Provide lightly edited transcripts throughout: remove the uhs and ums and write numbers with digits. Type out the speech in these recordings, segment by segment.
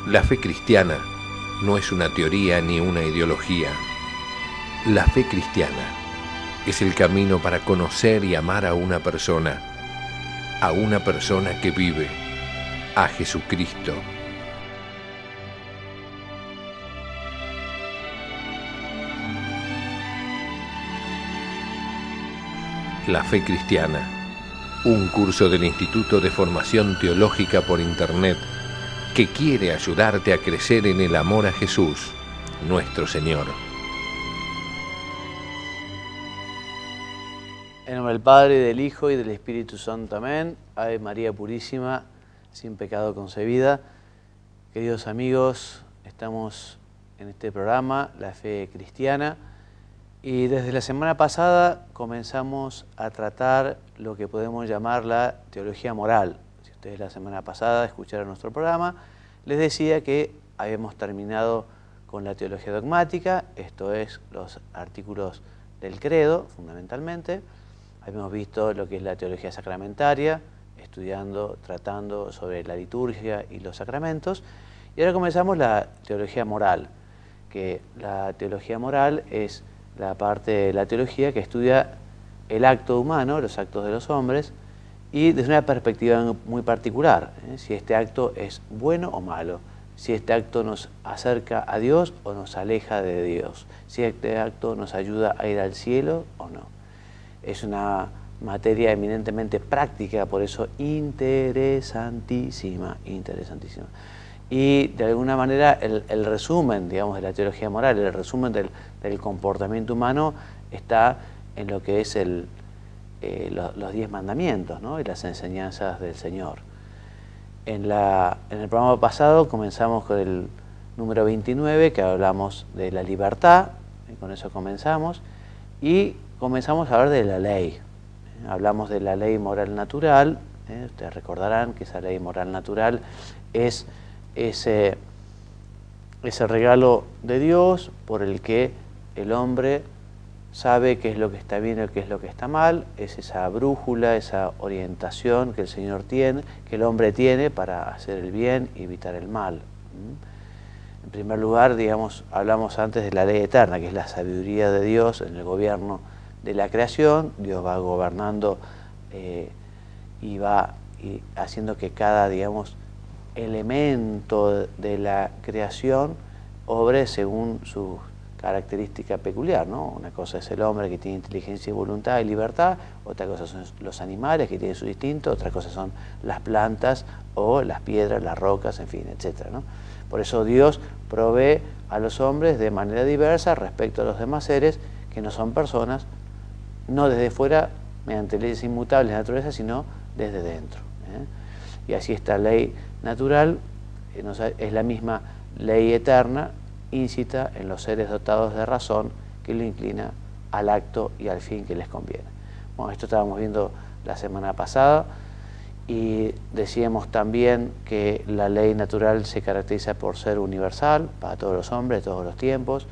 La fe cristiana no es una teoría ni una ideología. La fe cristiana es el camino para conocer y amar a una persona que vive, a Jesucristo. La fe cristiana, un curso del Instituto de Formación Teológica por Internet que quiere ayudarte a crecer en el amor a Jesús, nuestro Señor. En nombre del Padre, del Hijo y del Espíritu Santo. Amén. Ave María Purísima, sin pecado concebida. Queridos amigos, estamos en este programa, La Fe Cristiana, y desde la semana pasada comenzamos a tratar lo que podemos llamar la teología moral. Si ustedes la semana pasada escucharon nuestro programa, les decía que habíamos terminado con la teología dogmática, esto es, los artículos del credo, fundamentalmente. Habíamos visto lo que es la teología sacramentaria, estudiando, tratando sobre la liturgia y los sacramentos. Y ahora comenzamos la teología moral, que la teología moral es la parte de la teología que estudia el acto humano, los actos de los hombres, y desde una perspectiva muy particular, si este acto es bueno o malo, si este acto nos acerca a Dios o nos aleja de Dios, si este acto nos ayuda a ir al cielo o no. Es una materia eminentemente práctica, por eso interesantísima, interesantísima. Y de alguna manera el resumen, digamos, de la teología moral, el resumen del comportamiento humano está en lo que es los 10 mandamientos, ¿no? Y las enseñanzas del Señor. En el programa pasado comenzamos con el número 29, que hablamos de la libertad, y con eso comenzamos, y comenzamos a hablar de la ley. Hablamos de la ley moral natural. Ustedes recordarán que esa ley moral natural es ese regalo de Dios por el que el hombre sabe qué es lo que está bien y qué es lo que está mal. Es esa brújula, esa orientación que el Señor tiene, que el hombre tiene para hacer el bien y evitar el mal. En primer lugar, digamos, hablamos antes de la ley eterna, que es la sabiduría de Dios en el gobierno de la creación. Dios va gobernando y va haciendo que cada, digamos, elemento de la creación obre según su característica peculiar, ¿no? Una cosa es el hombre, que tiene inteligencia y voluntad y libertad, otra cosa son los animales, que tienen su instinto, otra cosa son las plantas o las piedras, las rocas, en fin, etc., ¿no? Por eso Dios provee a los hombres de manera diversa respecto a los demás seres que no son personas, no desde fuera, mediante leyes inmutables de naturaleza, sino desde dentro. Y así esta ley natural es la misma ley eterna, íncita en los seres dotados de razón, que lo inclina al acto y al fin que les conviene. Bueno, esto estábamos viendo la semana pasada, y decíamos también que la ley natural se caracteriza por ser universal para todos los hombres, de todos los tiempos,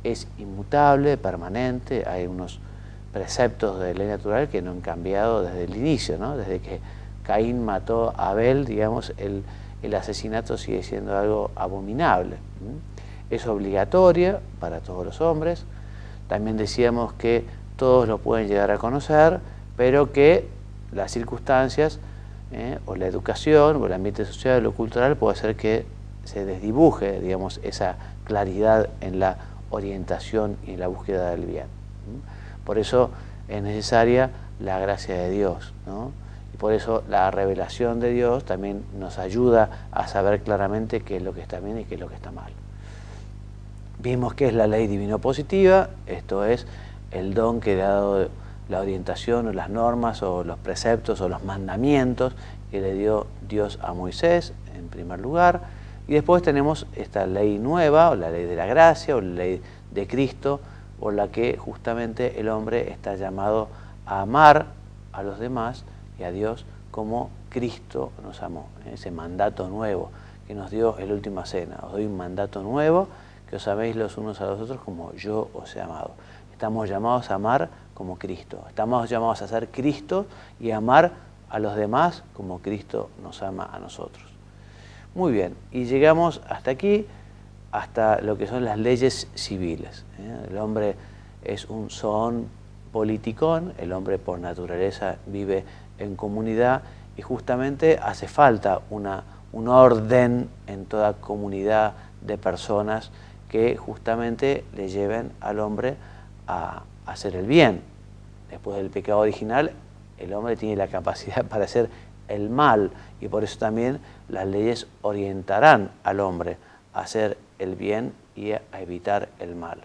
es inmutable, permanente. Hay unos preceptos de ley natural que no han cambiado desde el inicio, ¿no? Desde que Caín mató a Abel, digamos, el asesinato sigue siendo algo abominable. Es obligatoria para todos los hombres. También decíamos que todos lo pueden llegar a conocer, pero que las circunstancias o la educación o el ambiente social o cultural puede hacer que se desdibuje, digamos, esa claridad en la orientación y en la búsqueda del bien. Por eso es necesaria la gracia de Dios, ¿no? Y por eso la revelación de Dios también nos ayuda a saber claramente qué es lo que está bien y qué es lo que está mal. Vimos que es la ley divino-positiva, esto es el don que ha dado la orientación o las normas o los preceptos o los mandamientos que le dio Dios a Moisés en primer lugar. Y después tenemos esta ley nueva, o la ley de la gracia, o la ley de Cristo, por la que justamente el hombre está llamado a amar a los demás y a Dios como Cristo nos amó. Ese mandato nuevo que nos dio en la última cena. Os doy un mandato nuevo, que os améis los unos a los otros como yo os he amado. Estamos llamados a amar como Cristo. Estamos llamados a ser Cristo y a amar a los demás como Cristo nos ama a nosotros. Muy bien, y llegamos hasta aquí, hasta lo que son las leyes civiles. El hombre es un zoon politikon, el hombre por naturaleza vive en comunidad y justamente hace falta un orden en toda comunidad de personas que justamente le lleven al hombre a hacer el bien. Después del pecado original, el hombre tiene la capacidad para hacer el mal y por eso también las leyes orientarán al hombre a hacer el bien y a evitar el mal.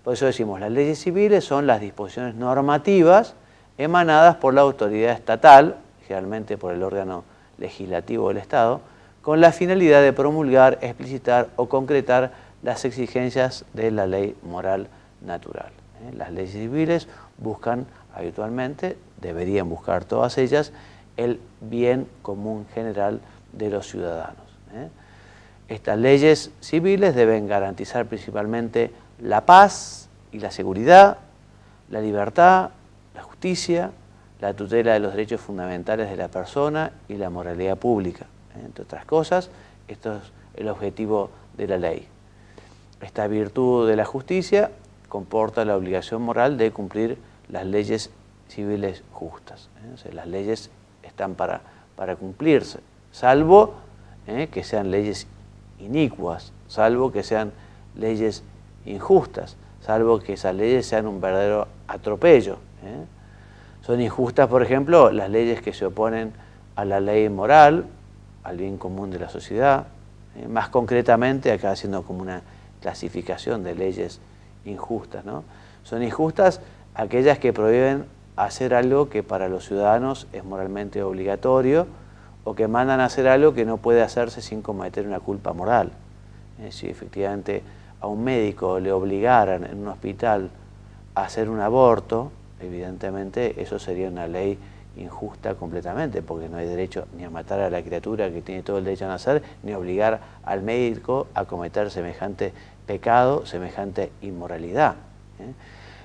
Por eso decimos, las leyes civiles son las disposiciones normativas emanadas por la autoridad estatal, generalmente por el órgano legislativo del Estado, con la finalidad de promulgar, explicitar o concretar las exigencias de la ley moral natural. Las leyes civiles buscan habitualmente, deberían buscar todas ellas, el bien común general de los ciudadanos. Estas leyes civiles deben garantizar principalmente la paz y la seguridad, la libertad, la justicia, la tutela de los derechos fundamentales de la persona y la moralidad pública. Entre otras cosas, esto es el objetivo de la ley. Esta virtud de la justicia comporta la obligación moral de cumplir las leyes civiles justas. O sea, las leyes están para cumplirse, salvo que sean leyes inicuas, salvo que sean leyes injustas, salvo que esas leyes sean un verdadero atropello. Son injustas, por ejemplo, las leyes que se oponen a la ley moral, al bien común de la sociedad. Más concretamente, acá haciendo como una clasificación de leyes injustas, ¿no? Son injustas aquellas que prohíben hacer algo que para los ciudadanos es moralmente obligatorio o que mandan a hacer algo que no puede hacerse sin cometer una culpa moral. Si efectivamente a un médico le obligaran en un hospital a hacer un aborto, evidentemente eso sería una ley injusta completamente, porque no hay derecho ni a matar a la criatura que tiene todo el derecho a nacer, ni obligar al médico a cometer semejante pecado, semejante inmoralidad.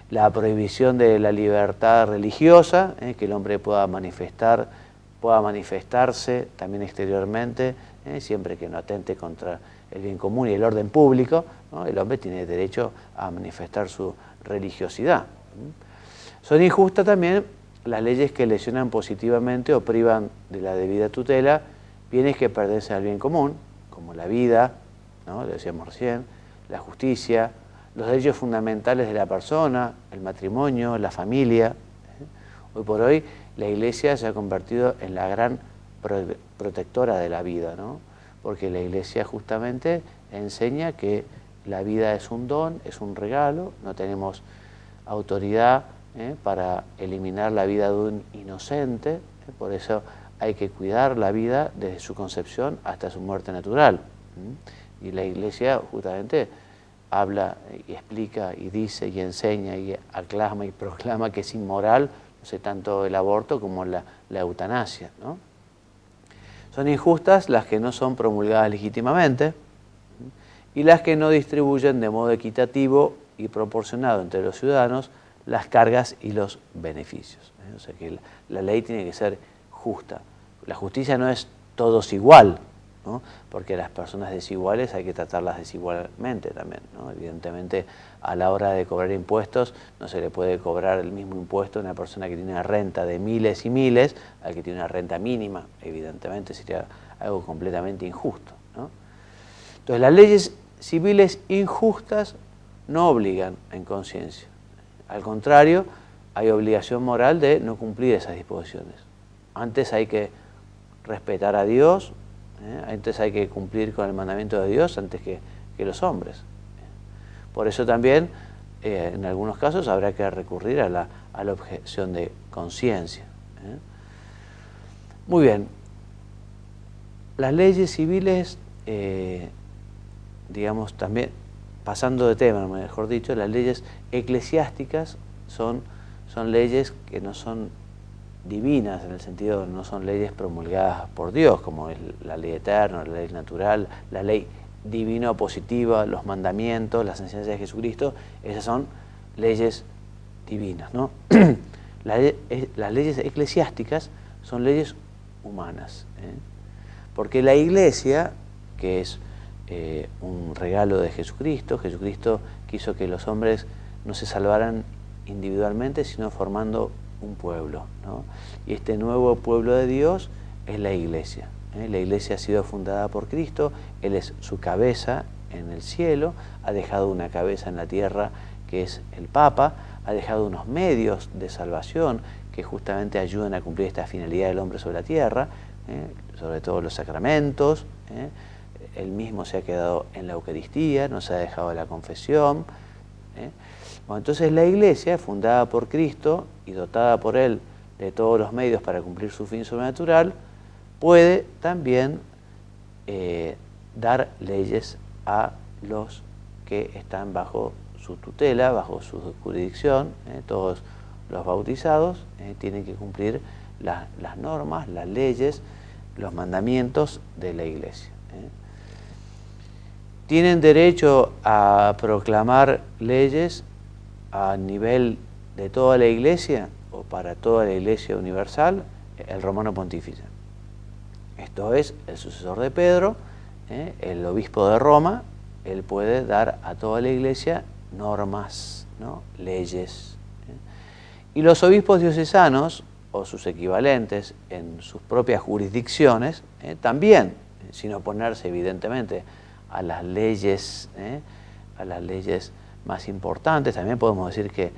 La prohibición de la libertad religiosa, que el hombre pueda manifestarse también exteriormente, siempre que no atente contra el bien común y el orden público, ¿no? El hombre tiene derecho a manifestar su religiosidad. Son injustas también las leyes que lesionan positivamente o privan de la debida tutela bienes que pertenecen al bien común, como la vida, ¿no? Lo decíamos recién, la justicia, los derechos fundamentales de la persona, el matrimonio, la familia. Hoy por hoy la Iglesia se ha convertido en la gran protectora de la vida, ¿no? Porque la Iglesia justamente enseña que la vida es un don, es un regalo, no tenemos autoridad para eliminar la vida de un inocente, por eso hay que cuidar la vida desde su concepción hasta su muerte natural. Y la Iglesia justamente habla y explica y dice y enseña y aclama y proclama que es inmoral, no sé, tanto el aborto como la eutanasia, ¿no? Son injustas las que no son promulgadas legítimamente y las que no distribuyen de modo equitativo y proporcionado entre los ciudadanos las cargas y los beneficios. O sea que la ley tiene que ser justa. La justicia no es todos igual, ¿no? Porque a las personas desiguales hay que tratarlas desigualmente también, ¿no? Evidentemente, a la hora de cobrar impuestos, no se le puede cobrar el mismo impuesto a una persona que tiene una renta de miles y miles al que tiene una renta mínima. Evidentemente sería algo completamente injusto, ¿no? Entonces, las leyes civiles injustas no obligan en conciencia. Al contrario, hay obligación moral de no cumplir esas disposiciones. Antes hay que respetar a Dios, antes hay que cumplir con el mandamiento de Dios antes que los hombres. Por eso también, en algunos casos, habrá que recurrir a la objeción de conciencia. Muy bien. Las leyes civiles, digamos también, pasando de tema, mejor dicho, las leyes eclesiásticas son leyes que no son divinas, en el sentido de no son leyes promulgadas por Dios, como es la ley eterna, la ley natural, la ley divina o positiva, los mandamientos, las enseñanzas de Jesucristo. Esas son leyes divinas, ¿no? Las leyes eclesiásticas son leyes humanas, porque la Iglesia que es un regalo de Jesucristo. Jesucristo quiso que los hombres no se salvaran individualmente, sino formando un pueblo, ¿no? Y este nuevo pueblo de Dios es la Iglesia. La Iglesia ha sido fundada por Cristo, Él es su cabeza en el cielo, ha dejado una cabeza en la tierra que es el Papa, ha dejado unos medios de salvación que justamente ayudan a cumplir esta finalidad del hombre sobre la tierra, sobre todo los sacramentos. Él mismo se ha quedado en la Eucaristía, no se ha dejado la confesión. Bueno, entonces la Iglesia, fundada por Cristo y dotada por Él de todos los medios para cumplir su fin sobrenatural, puede también dar leyes a los que están bajo su tutela, bajo su jurisdicción. Todos los bautizados tienen que cumplir las normas, las leyes, los mandamientos de la Iglesia. Tienen derecho a proclamar leyes a nivel de toda la Iglesia o para toda la Iglesia universal, el romano pontífice. Esto es, el sucesor de Pedro, el obispo de Roma, él puede dar a toda la Iglesia normas, ¿no? Leyes. Y los obispos diocesanos, o sus equivalentes en sus propias jurisdicciones, también, sin oponerse evidentemente a las leyes más importantes. También podemos decir que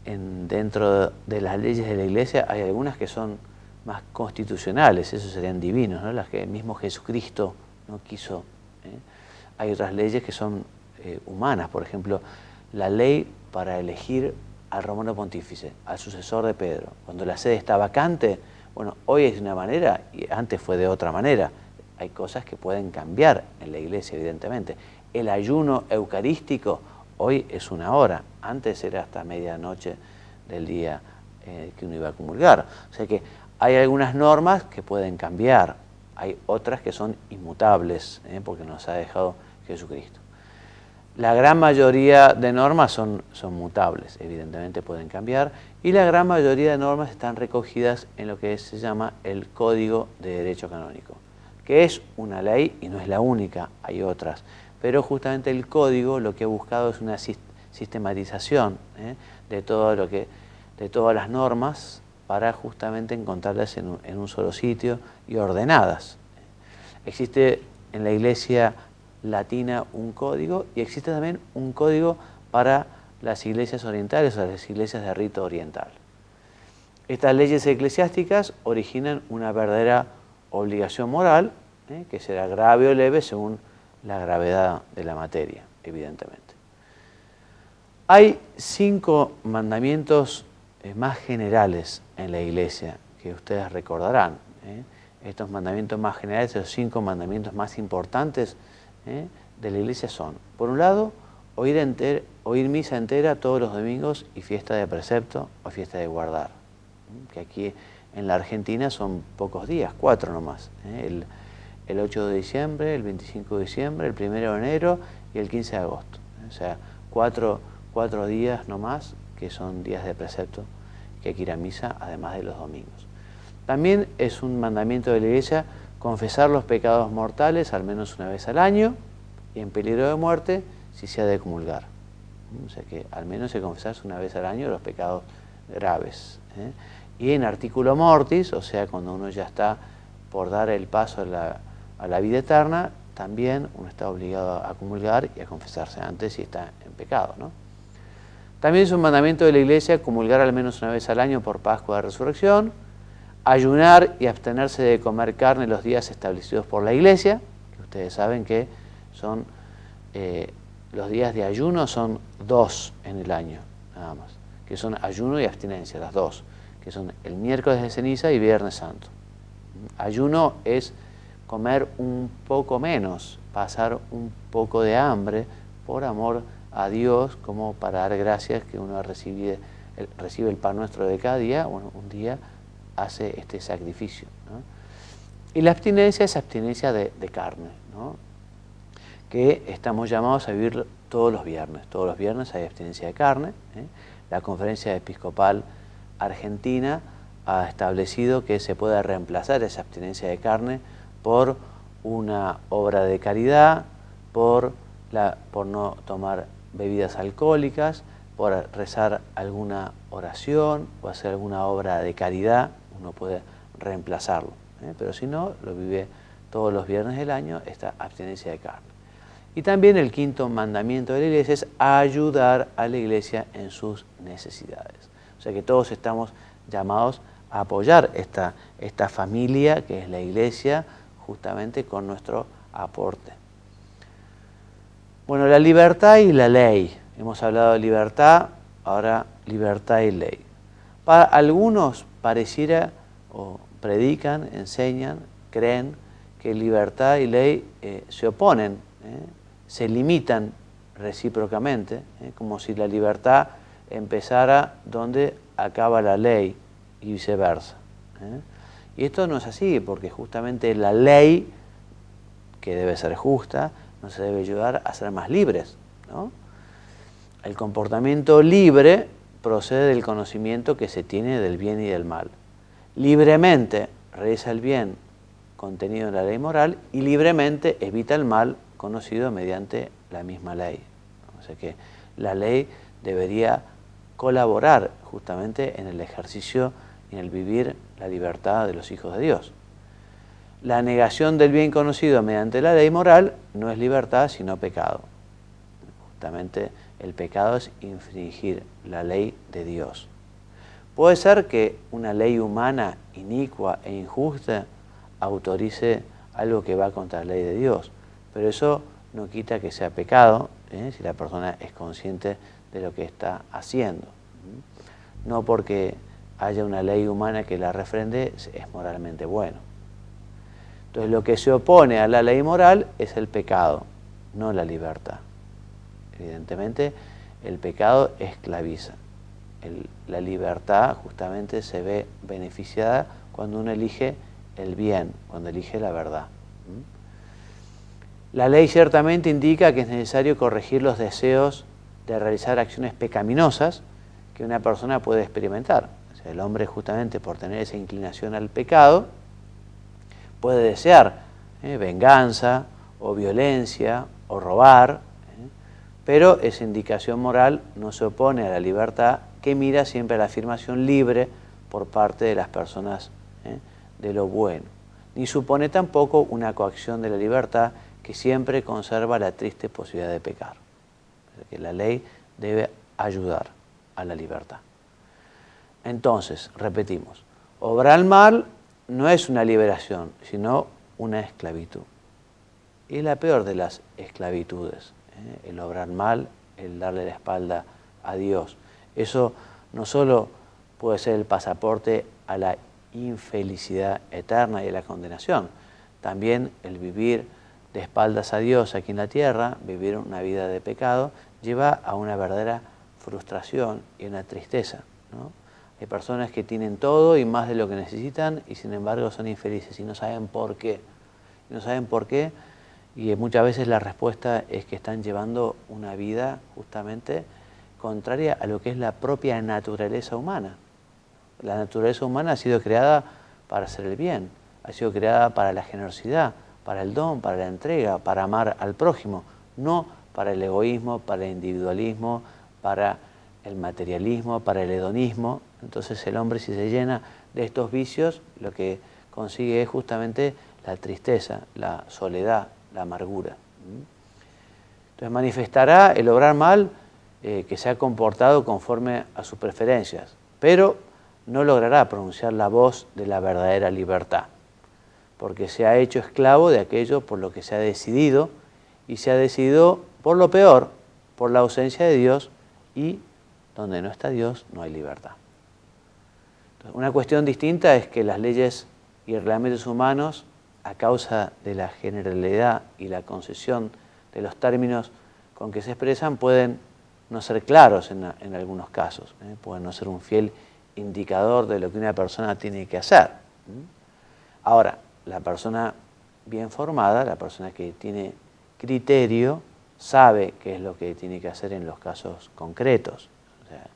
dentro de las leyes de la Iglesia hay algunas que son más constitucionales, esos serían divinos, ¿no? Las que mismo Jesucristo no quiso. Hay otras leyes que son humanas, por ejemplo, la ley para elegir al romano pontífice, al sucesor de Pedro. Cuando la sede está vacante, bueno, hoy es de una manera y antes fue de otra manera. Hay cosas que pueden cambiar en la Iglesia, evidentemente. El ayuno eucarístico hoy es 1 hora, antes era hasta medianoche del día que uno iba a comulgar. O sea que hay algunas normas que pueden cambiar, hay otras que son inmutables, porque nos ha dejado Jesucristo. La gran mayoría de normas son mutables, evidentemente pueden cambiar, y la gran mayoría de normas están recogidas en lo que se llama el Código de Derecho Canónico, que es una ley y no es la única, hay otras. Pero justamente el Código lo que ha buscado es una sistematización de todas las normas para justamente encontrarlas en un solo sitio y ordenadas. Existe en la Iglesia latina un código y existe también un código para las iglesias orientales o las iglesias de rito oriental. Estas leyes eclesiásticas originan una verdadera obligación moral, que será grave o leve según la gravedad de la materia, evidentemente. Hay 5 mandamientos más generales en la Iglesia que ustedes recordarán. Estos mandamientos más generales, los 5 mandamientos más importantes de la Iglesia son, por un lado, oír misa entera todos los domingos y fiesta de precepto o fiesta de guardar, que aquí en la Argentina son pocos días, 4 nomás, el 8 de diciembre, el 25 de diciembre, el 1 de enero y el 15 de agosto. O sea, 4 días nomás que son días de precepto que hay que ir a misa, además de los domingos. También es un mandamiento de la Iglesia confesar los pecados mortales al menos 1 vez al año y en peligro de muerte si se ha de comulgar. O sea que al menos hay que confesarse 1 vez al año los pecados graves. Y en articulo mortis, o sea, cuando uno ya está por dar el paso a la vida eterna, también uno está obligado a comulgar y a confesarse antes si está en pecado, ¿no? También es un mandamiento de la Iglesia comulgar al menos 1 vez al año por Pascua de Resurrección, ayunar y abstenerse de comer carne los días establecidos por la Iglesia, que ustedes saben que son los días de ayuno son 2 en el año, nada más, que son ayuno y abstinencia, las 2, que son el miércoles de ceniza y Viernes Santo. Ayuno es comer un poco menos, pasar un poco de hambre por amor a Dios, como para dar gracias que uno recibe el pan nuestro de cada día, bueno, un día hace este sacrificio, ¿no? Y la abstinencia es abstinencia de carne, ¿no? Que estamos llamados a vivir todos los viernes. Todos los viernes hay abstinencia de carne. La Conferencia Episcopal Argentina ha establecido que se puede reemplazar esa abstinencia de carne por una obra de caridad, por no tomar bebidas alcohólicas, por rezar alguna oración o hacer alguna obra de caridad, uno puede reemplazarlo. Pero si no, lo vive todos los viernes del año, esta abstinencia de carne. Y también el quinto mandamiento de la Iglesia es ayudar a la Iglesia en sus necesidades. O sea que todos estamos llamados a apoyar esta familia que es la Iglesia, justamente con nuestro aporte. Bueno, la libertad y la ley. Hemos hablado de libertad, ahora libertad y ley. Para algunos pareciera, o predican, enseñan, creen que libertad y ley se oponen, se limitan recíprocamente, como si la libertad empezara donde acaba la ley y viceversa. Y esto no es así, porque justamente la ley, que debe ser justa, nos debe ayudar a ser más libres, ¿no? El comportamiento libre procede del conocimiento que se tiene del bien y del mal. Libremente realiza el bien contenido en la ley moral y libremente evita el mal conocido mediante la misma ley. O sea que la ley debería colaborar justamente en el ejercicio y en el vivir la libertad de los hijos de Dios. La negación del bien conocido mediante la ley moral no es libertad, sino pecado. Justamente el pecado es infringir la ley de Dios. Puede ser que una ley humana inicua e injusta autorice algo que va contra la ley de Dios, pero eso no quita que sea pecado, si la persona es consciente de lo que está haciendo. No porque haya una ley humana que la refrende es moralmente bueno. Entonces lo que se opone a la ley moral es el pecado, no la libertad. Evidentemente el pecado esclaviza. La libertad justamente se ve beneficiada cuando uno elige el bien, cuando elige la verdad. La ley ciertamente indica que es necesario corregir los deseos de realizar acciones pecaminosas que una persona puede experimentar. O sea, el hombre justamente por tener esa inclinación al pecado puede desear venganza o violencia o robar, pero esa indicación moral no se opone a la libertad que mira siempre a la afirmación libre por parte de las personas de lo bueno, ni supone tampoco una coacción de la libertad que siempre conserva la triste posibilidad de pecar. O sea que la ley debe ayudar a la libertad. Entonces, repetimos, obrar mal no es una liberación, sino una esclavitud. Y es la peor de las esclavitudes, el obrar mal, el darle la espalda a Dios. Eso no solo puede ser el pasaporte a la infelicidad eterna y a la condenación, también el vivir de espaldas a Dios aquí en la tierra, vivir una vida de pecado, lleva a una verdadera frustración y una tristeza, ¿no? Hay personas que tienen todo y más de lo que necesitan y sin embargo son infelices y no saben por qué. No saben por qué y muchas veces la respuesta es que están llevando una vida justamente contraria a lo que es la propia naturaleza humana. La naturaleza humana ha sido creada para hacer el bien, ha sido creada para la generosidad, para el don, para la entrega, para amar al prójimo, no para el egoísmo, para el individualismo, para el materialismo, para el hedonismo. Entonces el hombre, si se llena de estos vicios, lo que consigue es justamente la tristeza, la soledad, la amargura. Entonces manifestará el obrar mal que se ha comportado conforme a sus preferencias, pero no logrará pronunciar la voz de la verdadera libertad, porque se ha hecho esclavo de aquello por lo que se ha decidido, y se ha decidido por lo peor, por la ausencia de Dios, y donde no está Dios no hay libertad. Entonces, una cuestión distinta es que las leyes y reglamentos humanos, a causa de la generalidad y la concesión de los términos con que se expresan, pueden no ser claros en algunos casos, pueden no ser un fiel indicador de lo que una persona tiene que hacer. Ahora, la persona bien formada, la persona que tiene criterio, sabe qué es lo que tiene que hacer en los casos concretos. O sea,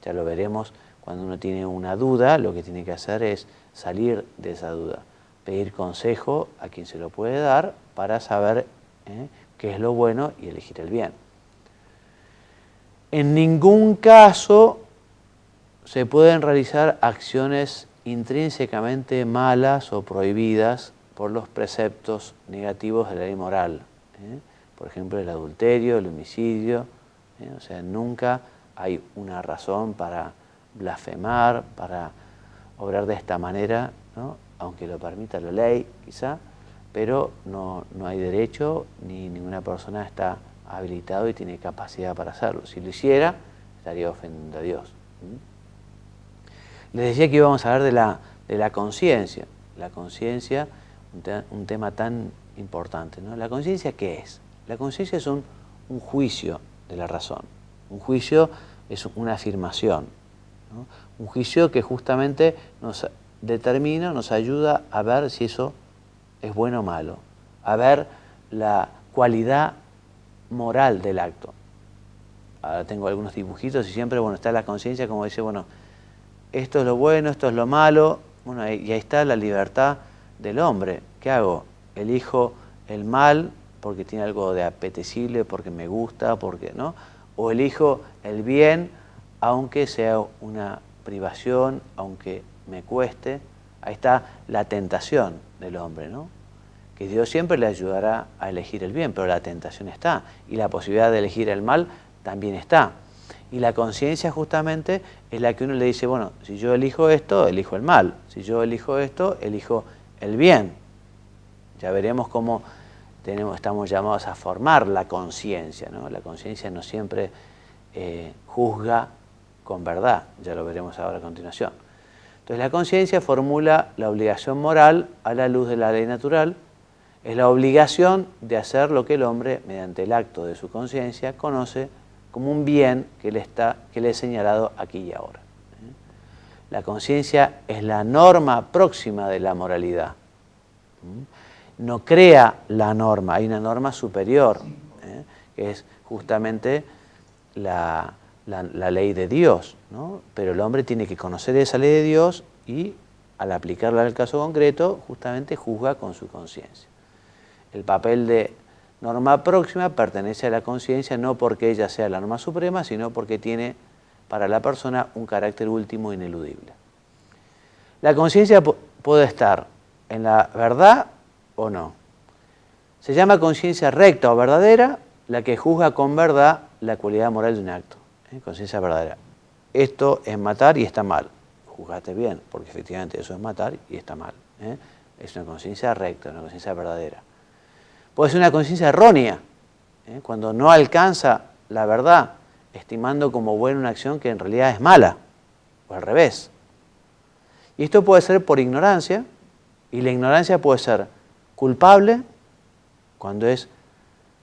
ya lo veremos cuando uno tiene una duda, lo que tiene que hacer es salir de esa duda. pedir consejo a quien se lo puede dar para saber qué es lo bueno y elegir el bien. En ningún caso se pueden realizar acciones intrínsecamente malas o prohibidas por los preceptos negativos de la ley moral. Por ejemplo, el adulterio, el homicidio. O sea, nunca hay una razón para blasfemar, para obrar de esta manera, ¿no? Aunque lo permita la ley, quizá, pero no hay derecho, ni ninguna persona está habilitado y tiene capacidad para hacerlo. Si lo hiciera, estaría ofendiendo a Dios. Les decía que íbamos a hablar de la conciencia. La conciencia, un tema tan importante, ¿no? ¿La conciencia qué es? La conciencia es un juicio de la razón. Un juicio es una afirmación, ¿no? Un juicio que justamente nos determina, nos ayuda a ver si eso es bueno o malo, a ver la cualidad moral del acto. Ahora tengo algunos dibujitos y siempre, bueno, está la conciencia como dice, bueno, esto es lo bueno, esto es lo malo, bueno, y ahí está la libertad del hombre. ¿Qué hago? Elijo el mal porque tiene algo de apetecible, porque me gusta, porque, ¿no? O elijo el bien, aunque sea una privación, aunque me cueste. Ahí está la tentación del hombre, ¿no? Que Dios siempre le ayudará a elegir el bien, pero la tentación está, y la posibilidad de elegir el mal también está. Y la conciencia justamente es la que uno le dice, bueno, si yo elijo esto, elijo el mal. Si yo elijo esto, elijo el bien. Ya veremos cómo estamos llamados a formar la conciencia, ¿no? La conciencia no siempre juzga con verdad, ya lo veremos ahora a continuación. Entonces la conciencia formula la obligación moral a la luz de la ley natural. Es la obligación de hacer lo que el hombre, mediante el acto de su conciencia, conoce como un bien que le he señalado aquí y ahora. La conciencia es la norma próxima de la moralidad. No crea la norma, hay una norma superior, que es justamente la ley de Dios, ¿no? Pero el hombre tiene que conocer esa ley de Dios y, al aplicarla al caso concreto, justamente juzga con su conciencia. El papel de norma próxima pertenece a la conciencia no porque ella sea la norma suprema, sino porque tiene para la persona un carácter último e ineludible. La conciencia puede estar en la verdad o no. Se llama conciencia recta o verdadera la que juzga con verdad la cualidad moral de un acto. Conciencia verdadera. Esto es matar y está mal. Juzgaste bien, porque efectivamente eso es matar y está mal. Es una conciencia recta, una conciencia verdadera. Puede ser una conciencia errónea, cuando no alcanza la verdad, estimando como buena una acción que en realidad es mala, o al revés. Y esto puede ser por ignorancia, y la ignorancia puede ser culpable, cuando es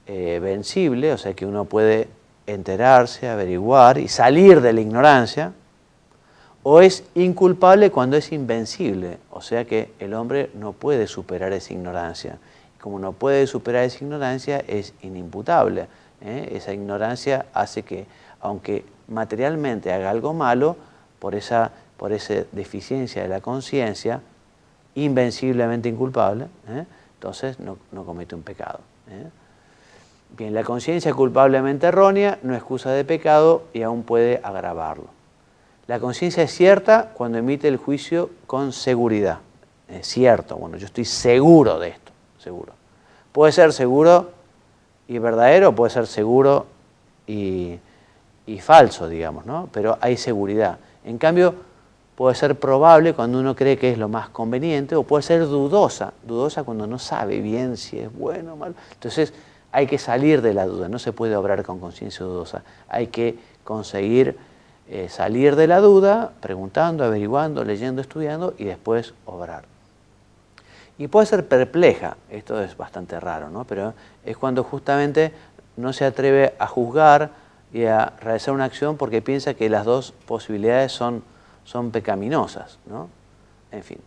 vencible, o sea que uno puede enterarse, averiguar y salir de la ignorancia, o es inculpable cuando es invencible, o sea que el hombre no puede superar esa ignorancia. Como no puede superar esa ignorancia, es inimputable. Esa ignorancia hace que, aunque materialmente haga algo malo, por esa deficiencia de la conciencia, invenciblemente inculpable, entonces no comete un pecado. Bien, la conciencia culpablemente errónea no excusa de pecado y aún puede agravarlo. La conciencia es cierta cuando emite el juicio con seguridad. Es cierto, bueno, yo estoy seguro de esto. Seguro. Puede ser seguro y verdadero, puede ser seguro y falso, digamos, ¿no? Pero hay seguridad. En cambio, puede ser probable cuando uno cree que es lo más conveniente, o puede ser dudosa cuando no sabe bien si es bueno o malo. Entonces, hay que salir de la duda, no se puede obrar con conciencia dudosa. Hay que conseguir salir de la duda, preguntando, averiguando, leyendo, estudiando, y después obrar. Y puede ser perpleja, esto es bastante raro, ¿no? Pero es cuando justamente no se atreve a juzgar y a realizar una acción porque piensa que las dos posibilidades son pecaminosas, ¿no? En fin.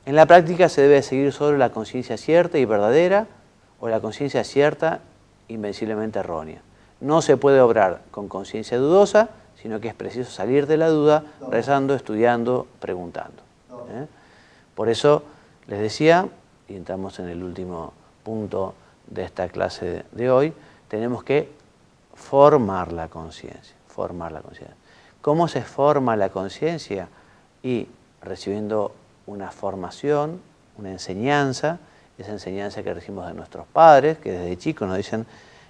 En la práctica se debe seguir solo la conciencia cierta y verdadera o la conciencia cierta invenciblemente errónea. No se puede obrar con conciencia dudosa, sino que es preciso salir de la duda rezando, estudiando, preguntando. Por eso Les decía, y entramos en el último punto de esta clase de hoy, tenemos que formar la conciencia, formar la conciencia. ¿Cómo se forma la conciencia? Y recibiendo una formación, una enseñanza, esa enseñanza que recibimos de nuestros padres, que desde chicos nos dicen,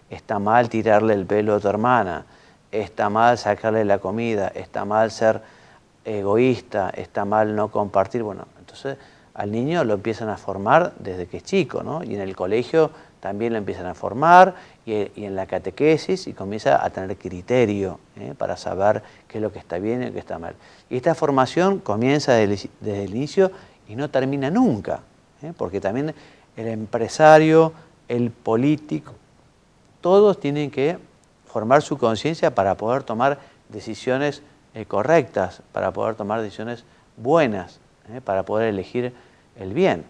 está mal tirarle el pelo a tu hermana, está mal sacarle la comida, está mal ser egoísta, está mal no compartir. Bueno, entonces al niño lo empiezan a formar desde que es chico, ¿no? Y en el colegio también lo empiezan a formar, y en la catequesis, y comienza a tener criterio para saber qué es lo que está bien y qué está mal. Y esta formación comienza desde el inicio y no termina nunca, porque también el empresario, el político, todos tienen que formar su conciencia para poder tomar decisiones correctas, para poder tomar decisiones buenas, para poder elegir el bien.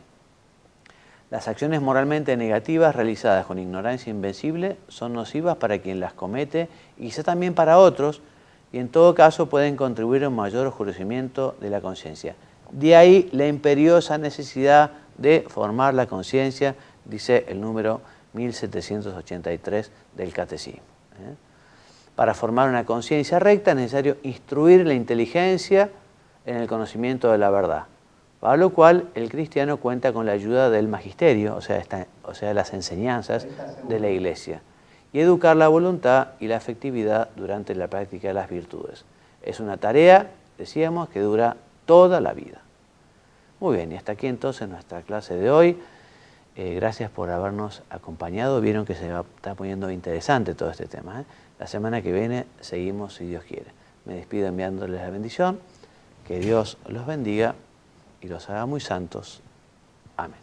Las acciones moralmente negativas realizadas con ignorancia invencible son nocivas para quien las comete y quizá también para otros, y en todo caso pueden contribuir a un mayor oscurecimiento de la conciencia. De ahí la imperiosa necesidad de formar la conciencia, dice el número 1783 del Catecismo. Para formar una conciencia recta es necesario instruir la inteligencia en el conocimiento de la verdad, para lo cual el cristiano cuenta con la ayuda del magisterio, o sea, las enseñanzas de la Iglesia, y educar la voluntad y la afectividad durante la práctica de las virtudes. Es una tarea, decíamos, que dura toda la vida. Muy bien, y hasta aquí entonces nuestra clase de hoy. Gracias por habernos acompañado. Vieron que se está poniendo interesante todo este tema. La semana que viene seguimos, si Dios quiere. Me despido enviándoles la bendición. Que Dios los bendiga y los haga muy santos. Amén.